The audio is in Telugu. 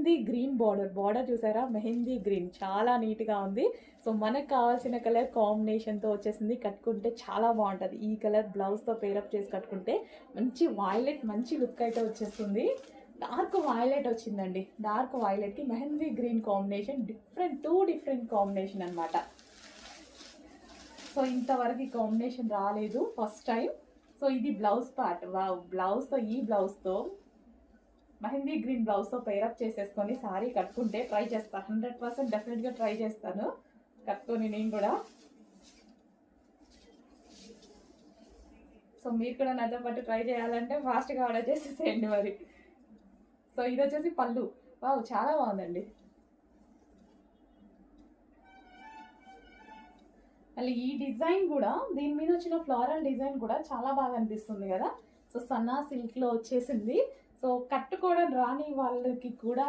మెహందీ గ్రీన్ బార్డర్ చూసారా, మెహందీ గ్రీన్ చాలా నీట్గా ఉంది. సో మనకు కావాల్సిన కలర్ కాంబినేషన్తో వచ్చేసింది. కట్టుకుంటే చాలా బాగుంటుంది. ఈ కలర్ బ్లౌజ్తో పేరప్ చేసి కట్టుకుంటే మంచి వైలెట్, మంచి లుక్ అయితే వచ్చేస్తుంది. డార్క్ వైలెట్ వచ్చిందండి. డార్క్ వైలెట్కి mehndi green combination different combination అనమాట. సో ఇంతవరకు ఈ కాంబినేషన్ రాలేదు, ఫస్ట్ టైం. సో ఇది బ్లౌజ్ పార్ట్. బ్లౌజ్తో ఈ బ్లౌజ్తో మెహందీ గ్రీన్ బ్లౌజ్తో పేరప్ చేసేసుకొని సారీ కట్టుకుంటే ట్రై చేస్తాను. 100% డెఫినెట్గా ట్రై చేస్తాను కట్టుకొని నేను కూడా. సో మీరు కూడా నాతో పాటు ట్రై చేయాలంటే ఫాస్ట్గా ఆర్డర్ చేసేసేయండి మరి. సో ఇది వచ్చేసి పళ్ళు. చాలా బాగుందండి. మళ్ళీ ఈ డిజైన్ కూడా, దీని మీద వచ్చిన ఫ్లోరల్ డిజైన్ కూడా చాలా బాగా అనిపిస్తుంది కదా. సో సన్నా సిల్క్లో వచ్చేసింది. సో కట్టుకోవడం రాని వాళ్ళకి కూడా